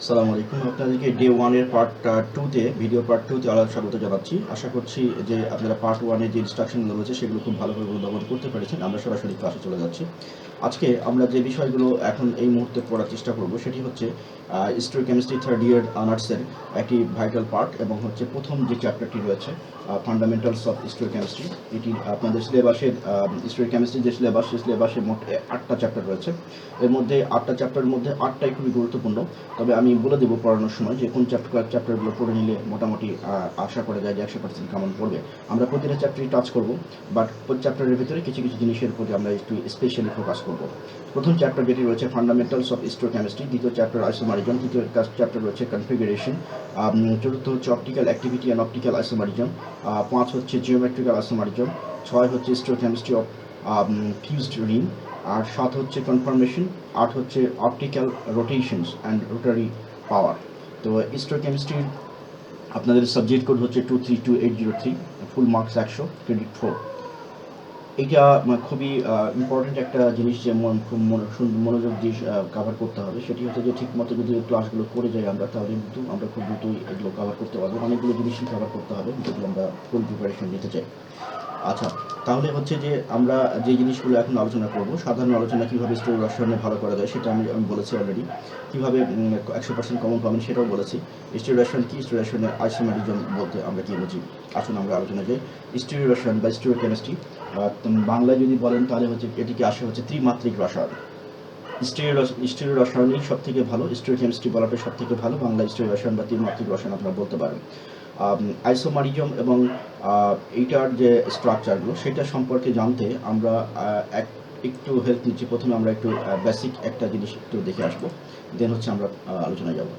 আসসালামু আলাইকুম। আপনাদেরকে ডে 1 এর পার্ট 2 তে ভিডিও পার্ট 2 তে স্বাগত জানাচ্ছি। আশা করছি যে আপনারা পার্ট 1 এর যে ইনস্ট্রাকশনগুলো রয়েছে সেগুলো খুব ভালোভাবে অনুধাবন করতে পেরেছেন। আমরা সরাসরি ক্লাসে চলে যাচ্ছি। আজকে আমরা যে বিষয়গুলো এখন এই মুহূর্তে পড়ার চেষ্টা করব সেটি হচ্ছে হিস্টোকেমিস্ট্রি থার্ড ইয়ার অনার্সের একটি ভাইটাল পার্ট এবং হচ্ছে প্রথম যে চ্যাপ্টারটি রয়েছে ফান্ডামেন্টালস অফ হিস্টোকেমিস্ট্রি। এটি আপনাদের সিলেবাসের হিস্টোকেমিস্ট্রি যে সিলেবাস সেই সিলেবাসে মোট 8টা চ্যাপ্টার রয়েছে। এর মধ্যে 8টা চ্যাপ্টারের মধ্যে 8টাই খুবই গুরুত্বপূর্ণ। তবে আমি বলে দেবো পড়ানোর সময় যে কোন চ্যাপ্টারগুলো পড়ে নিলে মোটামুটি আশা করা যায় যে 100% কমন পড়বে। আমরা প্রতিটা চ্যাপ্টারই টাচ করব, বাট চ্যাপ্টারের ভিতরে কিছু কিছু জিনিসের প্রতি আমরা একটু স্পেশালি ফোকাস করব। প্রথম চ্যাপ্টার যেটি রয়েছে ফান্ডামেন্টালস অফ হিস্টোকেমিস্ট্রি, দ্বিতীয় চ্যাপ্টার আইসোমারিজম, তৃতীয় চ্যাপ্টার রয়েছে কনফিগারেশন, চতুর্থ হচ্ছে optical activity and optical isomerism, 5 হচ্ছে জিওমেট্রিক্যাল আইসোমারিজম, 6 হচ্ছে হিস্টোকেমিস্ট্রি অফ ফিউজড রিং, আর 7 হচ্ছে কনফার্মেশন, 8 হচ্ছে অপটিক্যাল রোটেশনস অ্যান্ড রোটারি পাওয়ার। তো হিস্টোকেমিস্ট্রির আপনাদের সাবজেক্ট কোড হচ্ছে 232803, ফুল মার্কস 100, ক্রেডিট 4। এইটা খুবই ইম্পর্টেন্ট একটা জিনিস যে খুব মনোযোগ দিয়ে কভার করতে হবে। সেটি হচ্ছে যে ঠিকমতো যদি ক্লাসগুলো করে যাই আমরা, তাহলে কিন্তু আমরা খুব দ্রুতই এগুলো কভার করতে পারবো। অনেকগুলো জিনিসই কভার করতে হবে যদি আমরা ফুল প্রিপারেশন নিতে চাই। আচ্ছা, তাহলে হচ্ছে যে আমরা যে জিনিসগুলো এখন আলোচনা করব, সাধারণ আলোচনা কীভাবে স্টোরি রসায়নে ভালো করা যায় সেটা আমি বলেছি অলরেডি। কীভাবে 100% কমন পাবেন সেটাও বলেছি। স্টোরি রসায়ন কি, স্টোরি রসায়নের আইসোমারিজম বলতে আমরা কী বুঝি। আসুন আমরা আলোচনা যাই। স্টোরি রসায়ন বা স্টোরি কেমিস্ট্রি বাংলায় যদি বলেন তাহলে হচ্ছে এটিকে আসে হচ্ছে ত্রিমাত্রিক রসায়ন। স্টোরি রসায়নই সব থেকে ভালো, স্টোরি কেমিস্ট্রি বলাটা সব থেকে ভালো। বাংলা স্টোরি রসায়ন বা ত্রিমাত্রিক রসায়ন আপনারা বলতে পারেন। আইসোমারিজম এবং এইটার যে স্ট্রাকচারগুলো সেটা সম্পর্কে জানতে আমরা একটু হেল্প নিচ্ছি। প্রথমে আমরা একটু বেসিক একটা জিনিস একটু দেখে আসবো, দেন হচ্ছে আমরা আলোচনায় যাব।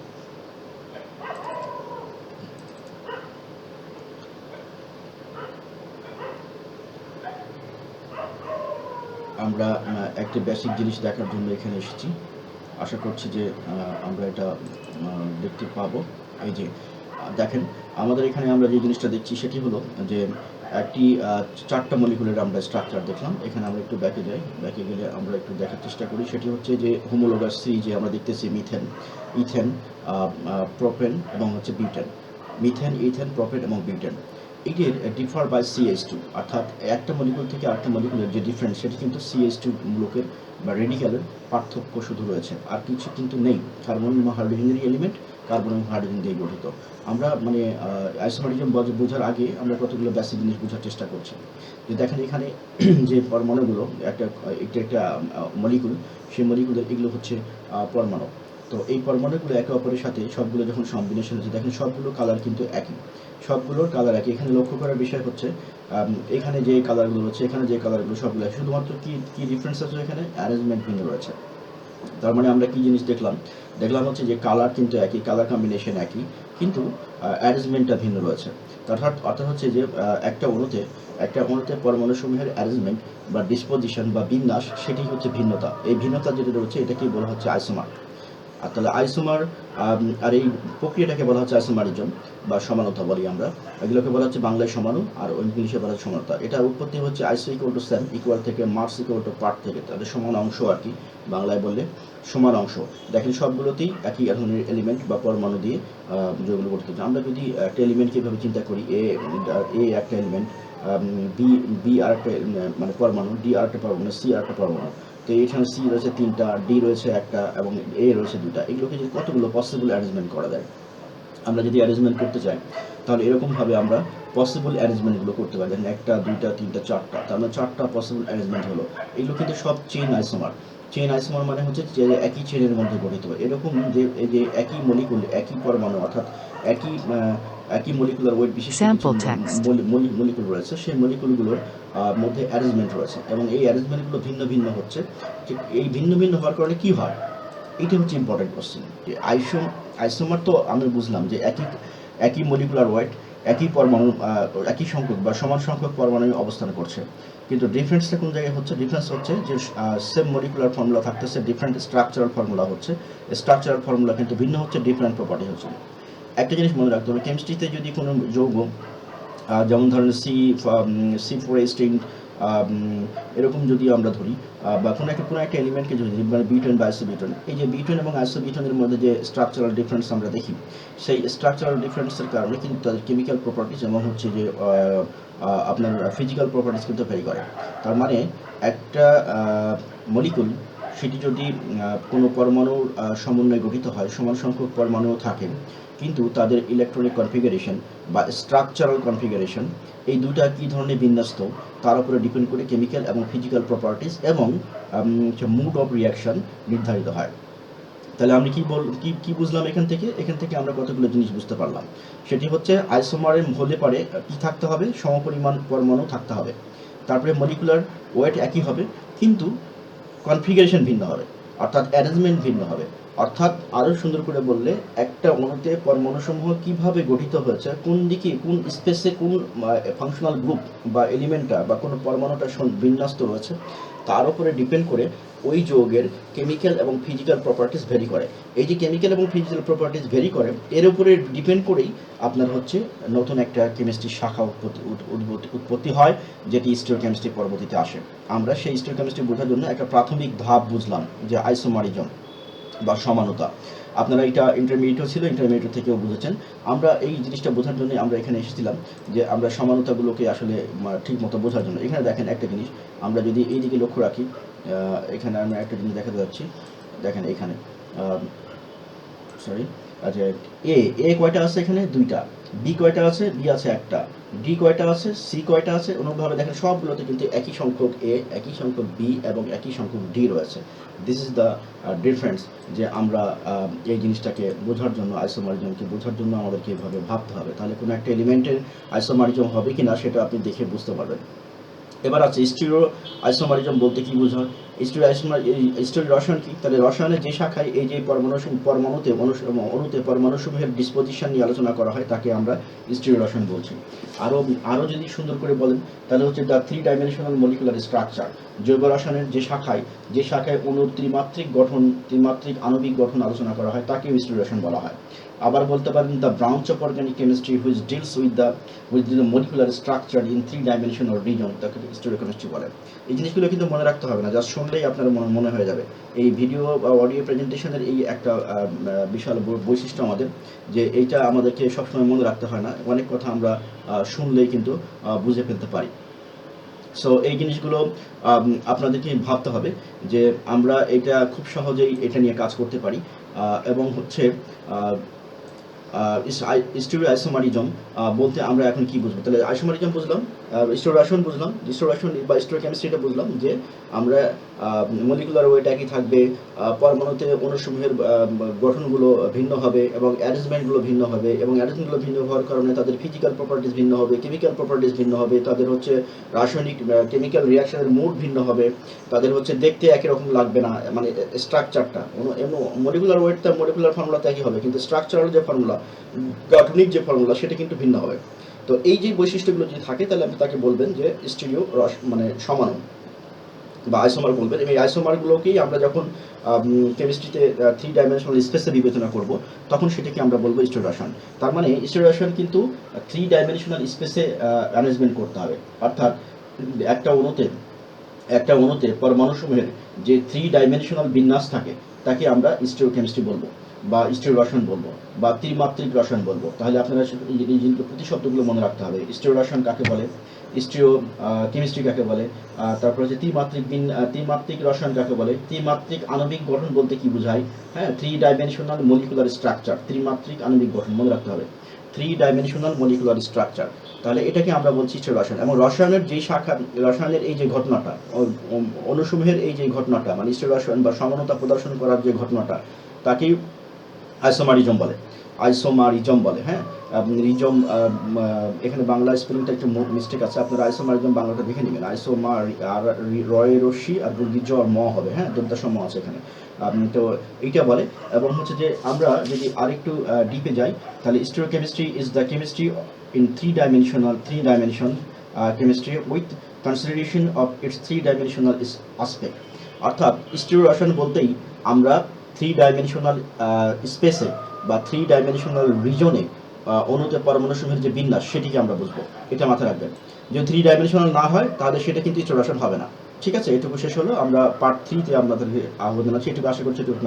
আমরা একটা বেসিক জিনিস দেখার জন্য এখানে এসেছি। আশা করছি যে আমরা এটা দেখতে পাবো। এই যে দেখেন, আমাদের এখানে আমরা যে জিনিসটা দেখছি সেটি হলো যে একটি 4টা মলিকুলের আমরা স্ট্রাকচার দেখলাম। এখানে আমরা একটু ব্যাকে যাই, ব্যাকে গেলে আমরা একটু দেখার চেষ্টা করি। সেটি হচ্ছে যে হোমোলোগাস সি, যে আমরা দেখতেছি মিথেন, ইথেন, প্রোপেন এবং হচ্ছে বিউটেন। মিথেন, ইথেন, প্রোপেন এবং বিউটেন এটির ডিফার বাই CH2, অর্থাৎ একটা মলিকুল থেকে আরেকটা মলিকুলের যে ডিফারেন্স সেটি কিন্তু CH2 মূলকের বা রেডিক্যালের পার্থক্য শুধু রয়েছে, আর কিছু কিন্তু নেই। কার্বন এবং হাইড্রোজেনের এলিমেন্ট কার্বন এবং হাইড্রোজেন দিয়ে গঠিত। আমরা আইসোমারিজম বোঝার আগে আমরা কতগুলো বেসিক জিনিস বোঝার চেষ্টা করছি। যে দেখেন এখানে যে পরমাণুগুলো একটা মলিকুল, সেই মলিকুলের এগুলো হচ্ছে পরমাণু। তো এই পরমাণুগুলো একে অপরের সাথে সবগুলো যখন কম্বিনেশন হচ্ছে, দেখেন সবগুলো কালার কিন্তু একই, সবগুলোর কালার একই। এখানে লক্ষ্য করার বিষয় হচ্ছে এখানে যে কালারগুলো রয়েছে, এখানে যে কালারগুলো সবগুলো একই, শুধুমাত্র কি ডিফারেন্স আছে, এখানে অ্যারেঞ্জমেন্ট ভিন্ন রয়েছে। তার মানে আমরা কি জিনিস দেখলাম হচ্ছে যে কালার কিন্তু একই, কালার কম্বিনেশন একই, কিন্তু অ্যারেঞ্জমেন্টটা ভিন্ন রয়েছে। অর্থাৎ হচ্ছে যে একটা অণুতে পরমাণুসমূহের অ্যারেঞ্জমেন্ট বা ডিসপোজিশন বা বিন্যাস, সেটি হচ্ছে ভিন্নতা। এই ভিন্নতা যেটা রয়েছে এটাকেই বলা হচ্ছে আইসোমার। আর তাহলে আইসোমার আর এই প্রক্রিয়াটাকে বলা হচ্ছে আইসোমারিজম বা সমানতা বলি আমরা। এগুলোকে বলা হচ্ছে বাংলায় সমাণু আর ইংলিশে বলা হচ্ছে সমানতা। এটা উৎপত্তি হচ্ছে আইসো ইকুয়াল টু সেম ইকুয়াল থেকে, মার্স ইকুয়াল টু পার্ট থেকে, তাদের সমান অংশ আর কি, বাংলায় বললে সমান অংশ। দেখেন সবগুলোতেই একই ধরনের এলিমেন্ট বা পরমাণু দিয়ে যেগুলো গঠিত। আমরা যদি একটা এলিমেন্টকে এভাবে চিন্তা করি, এ একটা এলিমেন্ট, বি আর একটা মানে পরমাণু, ডি আর একটা পরমাণু, সি আর একটা পরমাণু। তো এখানে সি রয়েছে 3টা, ডি রয়েছে 1টা এবং এ রয়েছে 2টা। এগুলোকে যদি কতগুলো পসিবল অ্যারেঞ্জমেন্ট করা যায়, আমরা যদি অ্যারেঞ্জমেন্ট করতে চাই তাহলে এরকমভাবে আমরা পসিবল অ্যারেঞ্জমেন্টগুলো করতে পারি। দেখেন 1টা 2টা 3টা 4টা, তার মানে 4টা পসিবল অ্যারেঞ্জমেন্ট হলো। এগুলো কিন্তু সব চেইন আইসোমার। চেইন আইসোমার মানে হচ্ছে যে একই চেইনের মধ্যে গঠিত। এরকম যে এই যে একই মলিকুল, একই পরমাণু, অর্থাৎ একই মলিকুলার ওয়েট বিশিষ্ট কিছু মলিকুল রয়েছে, সেই মলিকুলগুলোর মধ্যে অ্যারেঞ্জমেন্ট রয়েছে এবং এই অ্যারেঞ্জমেন্টগুলো ভিন্ন ভিন্ন হচ্ছে। ঠিক এই ভিন্ন ভিন্ন হওয়ার কারণে কী হয়, এইটা হচ্ছে ইম্পর্টেন্ট কোশ্চেন। যে আইসোমার তো আমি বুঝলাম যে একই মলিকুলার ওয়েট, একই পরমাণু, একই সংখ্যক বা সমান সংখ্যক পরমাণু অবস্থান করছে, কিন্তু ডিফারেন্সটা কোন জায়গায় হচ্ছে? ডিফারেন্স হচ্ছে যে সেম মলিকুলার ফর্মুলা থাকতেছে, ডিফারেন্ট স্ট্রাকচারাল ফর্মুলা হচ্ছে, স্ট্রাকচারাল ফর্মুলা কিন্তু ভিন্ন হচ্ছে, ডিফারেন্ট প্রপার্টি হচ্ছে। একটা জিনিস মনে রাখতে হবে, কেমিস্ট্রিতে যদি কোনো যৌগ যেমন ধরেন C4H10 এরকম যদি আমরা ধরি বা কোনো একটা এলিমেন্টকে যদি মানে বিউটেন বা আইসোবিউটেন, এই যে বিউটেন এবং আইসোবিউটেনের মধ্যে যে স্ট্রাকচারাল ডিফারেন্স আমরা দেখি, সেই স্ট্রাকচারাল ডিফারেন্সের কারণে কিন্তু তাদের কেমিক্যাল প্রপার্টিজ এবং হচ্ছে যে আপনার ফিজিক্যাল প্রপার্টিজ কিন্তু ভ্যারি করে। তার মানে একটা মলিকুল সেটি যদি কোনো পরমাণুর সমন্বয়ে গঠিত হয়, সমান সংখ্যক পরমাণুও থাকে, কিন্তু তাদের ইলেকট্রনিক কনফিগারেশন বা স্ট্রাকচারাল কনফিগারেশন এই দুটা কী ধরনের বিন্যস্ত তার উপরে ডিপেন্ড করে কেমিক্যাল এবং ফিজিক্যাল প্রপার্টিজ এবং মুড অফ রিয়াকশন নির্ধারিত হয়। তাহলে আমি কি বুঝলাম এখান থেকে আমরা কতগুলো জিনিস বুঝতে পারলাম। সেটি হচ্ছে আইসোমারের হলে পারে কি থাকতে হবে, সমপরিমাণ পরমাণু থাকতে হবে। তারপরে মলিকুলার ওয়েট একই হবে, কিন্তু কনফিগারেশন ভিন্ন হবে, অর্থাৎ অ্যারেঞ্জমেন্ট ভিন্ন হবে। অর্থাৎ আরও সুন্দর করে বললে, একটা অণুতে পরমাণুসমূহ কীভাবে গঠিত হয়েছে, কোন দিকে কোন স্পেসে কোন ফাংশনাল গ্রুপ বা এলিমেন্টটা বা কোনো পরমাণুটা বিন্যস্ত রয়েছে, তার উপরে ডিপেন্ড করে ওই যৌগের কেমিক্যাল এবং ফিজিক্যাল প্রপার্টিস ভেরি করে। এই যে কেমিক্যাল এবং ফিজিক্যাল প্রপার্টিস ভেরি করে, এর উপরে ডিপেন্ড করেই আপনার হচ্ছে নতুন একটা কেমিস্ট্রির শাখা উৎপত্তি হয়, যেটি স্টিরিওকেমিস্ট্রি পরবর্তীতে আসে। আমরা সেই স্টিরিওকেমিস্ট্রি বোঝার জন্য একটা প্রাথমিক ধাপ বুঝলাম, যে আইসোমারিজম বা সমানতা। আপনারা এটা ইন্টারমিডিয়েটও ছিল, ইন্টারমিডিয়েট থেকেও বুঝেছেন। আমরা এই জিনিসটা বোঝার জন্য আমরা এখানে এসেছিলাম, যে আমরা সমানতাগুলোকে আসলে ঠিক মতো বোঝার জন্য। এখানে দেখেন একটা জিনিস, আমরা যদি এই দিকে লক্ষ্য রাখি, এখানে আমরা একটা জিনিস দেখাতে যাচ্ছি। দেখেন এখানে সরি, আচ্ছা, এ কয়টা আছে এখানে? দুইটা। বি কয়টা আছে? বি আছে একটা। ডি কয়টা আছে? সি কয়টা আছে? অনুরূপভাবে দেখেন সবগুলোতে কিন্তু একই সংখ্যক এ, একই সংখ্যক বি এবং একই সংখ্যক ডি রয়েছে। দিস ইজ দ্য ডিফারেন্স, যে আমরা এই জিনিসটাকে বোঝার জন্য, আইসোমারিজমকে বোঝার জন্য আমাদেরকে এভাবে ভাবতে হবে। তাহলে কোনো একটা এলিমেন্টের আইসোমারিজম হবে কি না সেটা আপনি দেখে বুঝতে পারবেন। এবার আছে স্টিরিও আইসোমারিজম বলতে কি বোঝায়? স্টিরিও রসায়ন কি? তাহলে রসায়নের যে শাখায় এই যে অণুতে পরমাণুসমূহের ডিসপোজিশন নিয়ে আলোচনা করা হয়, তাকে আমরা স্টিরিও রসায়ন বলছি। আরও যদি সুন্দর করে বলেন, তাহলে হচ্ছে দ্য 3 ডাইমেনশনাল মলিকুলার স্ট্রাকচার। জৈব রসায়নের যে শাখায় অণুর ত্রিমাত্রিক আণবিক গঠন আলোচনা করা হয়, তাকে স্টিরিও রসায়ন বলা হয়। আবার বলতে পারেন the branch of organic chemistry which deals with the molecular structure in 3 dimensional reason, তাকে স্টিরিওকেমিস্ট্রি বলে। এই জিনিসগুলো কিন্তু মনে রাখতে হবে না, জাস্ট শুনলেই আপনার মনে হয়ে যাবে। এই ভিডিও বা অডিও প্রেজেন্টেশনের এই একটা বিশাল বৈশিষ্ট্য আমাদের, যে এইটা আমাদেরকে সবসময় মনে রাখতে হয় না, অনেক কথা আমরা শুনলেই কিন্তু বুঝে ফেলতে পারি। সো এই জিনিসগুলো আপনাদেরকে ভাবতে হবে, যে আমরা এটা খুব সহজেই এটা নিয়ে কাজ করতে পারি। এবং হচ্ছে স্টিরিও আইসোমারিজম বলতে আমরা এখন কি বুঝবো? তাহলে আইসোমারিজম বুঝলাম, স্টিরিও রসায়ন বুঝলাম, স্টিরিও রসায়ন বা স্টিরিওকেমিস্ট্রিটা বুঝলাম, যে আমরা মলিকুলার ওয়েট একই থাকবে, পরমাণুতে অণুসমূহের গঠনগুলো ভিন্ন হবে এবং অ্যারেঞ্জমেন্টগুলো ভিন্ন হবে, এবং অ্যারেঞ্জমেন্টগুলো ভিন্ন হওয়ার কারণে তাদের ফিজিক্যাল প্রপার্টিস ভিন্ন হবে, কেমিক্যাল প্রপার্টিস ভিন্ন হবে, তাদের হচ্ছে রাসায়নিক কেমিক্যাল রিয়াকশনের মোড ভিন্ন হবে, তাদের হচ্ছে দেখতে একই রকম লাগবে না, মানে স্ট্রাকচারটা মলিকুলার ওয়েটটা মলিকুলার ফর্মুলাতে একই হবে, কিন্তু স্ট্রাকচারাল যে ফর্মুলা, গাঠনিক যে ফর্মুলা, সেটা কিন্তু ভিন্ন হবে। তো এই যে বৈশিষ্ট্যগুলো যদি থাকে, তাহলে আপনি তাকে বলবেন যে স্টিরিও মানে সমানন বা আইসোমার বলবেন। এবং এই আইসোমারগুলোকেই আমরা যখন কেমিস্ট্রিতে 3 ডাইমেনশনাল স্পেসে বিবেচনা করব, তখন সেটাকে আমরা বলবো স্টিরিও রসায়ন। তার মানে স্টিরিও রসায়ন কিন্তু 3 ডাইমেনশনাল স্পেসে অ্যারেঞ্জমেন্ট করতে হবে। অর্থাৎ একটা অণুতে পরমাণুসমূহের যে 3 ডাইমেনশনাল বিন্যাস থাকে, তাকে আমরা স্টিরিওকেমিস্ট্রি বলবো বা স্টিরিও রসায়ন বলবো বা ত্রিমাত্রিক রসায়ন বলবো। তাহলে আপনারা এই প্রতিশব্দগুলো মনে রাখতে হবে। স্টিরিও রসায়ন কাকে বলে, স্টিরিও কেমিস্ট্রি কাকে বলে, তারপর হচ্ছে ত্রিমাত্রিক রসায়ন কাকে বলে, ত্রিমাত্রিক আণবিক গঠন বলতে কি বোঝায়, হ্যাঁ, 3 ডাইমেনশনাল মলিকুলার স্ট্রাকচার, ত্রিমাত্রিক আণবিক গঠন মনে রাখতে হবে, 3 ডাইমেনশনাল মলিকুলার স্ট্রাকচার। তাহলে এটাকে আমরা বলছি স্টিরিও রসায়ন। এবং রসায়নের এই যে ঘটনাটা, অণুসমূহের এই যে ঘটনাটা, মানে স্টিরিও রসায়ন বা সমানতা প্রদর্শন করার যে ঘটনাটা, তাকেই আইসোমারিজম বলে। হ্যাঁ, রিজম, এখানে বাংলা স্পেলিংটা একটু মিস্টেক আছে, আপনারা আইসোমারিজম বাংলাটা দেখে নেবেন। রয় রশ্মি আর রিজ আর ম হবে, হ্যাঁ, দন্তাসম আছে এখানে। তো এইটা বলে। এবং হচ্ছে যে আমরা যদি আরেকটু ডিপে যাই, তাহলে stereochemistry is the chemistry in 3 dimension chemistry with consideration of its 3 dimensional aspect. অর্থাৎ স্টিরিও রসায়ন বলতেই আমরা 3 ডাইমেনশনাল স্পেসে বা 3 ডাইমেনশনাল রিজনে অণুতে পরমাণুসমূহের যে বিন্যাস সেটিকে আমরা বুঝবো। এটা মাথায় রাখবেন। যদি 3 ডাইমেনশনাল না হয় তাহলে সেটা কিন্তু ইন্ট্রোডাকশন হবে না। ঠিক আছে? এটুকু শেষ হলো। আমরা পার্ট 3 তে আপনাদেরকে আহ্বান জানাচ্ছি। এটুকু আশা করছি এটুকু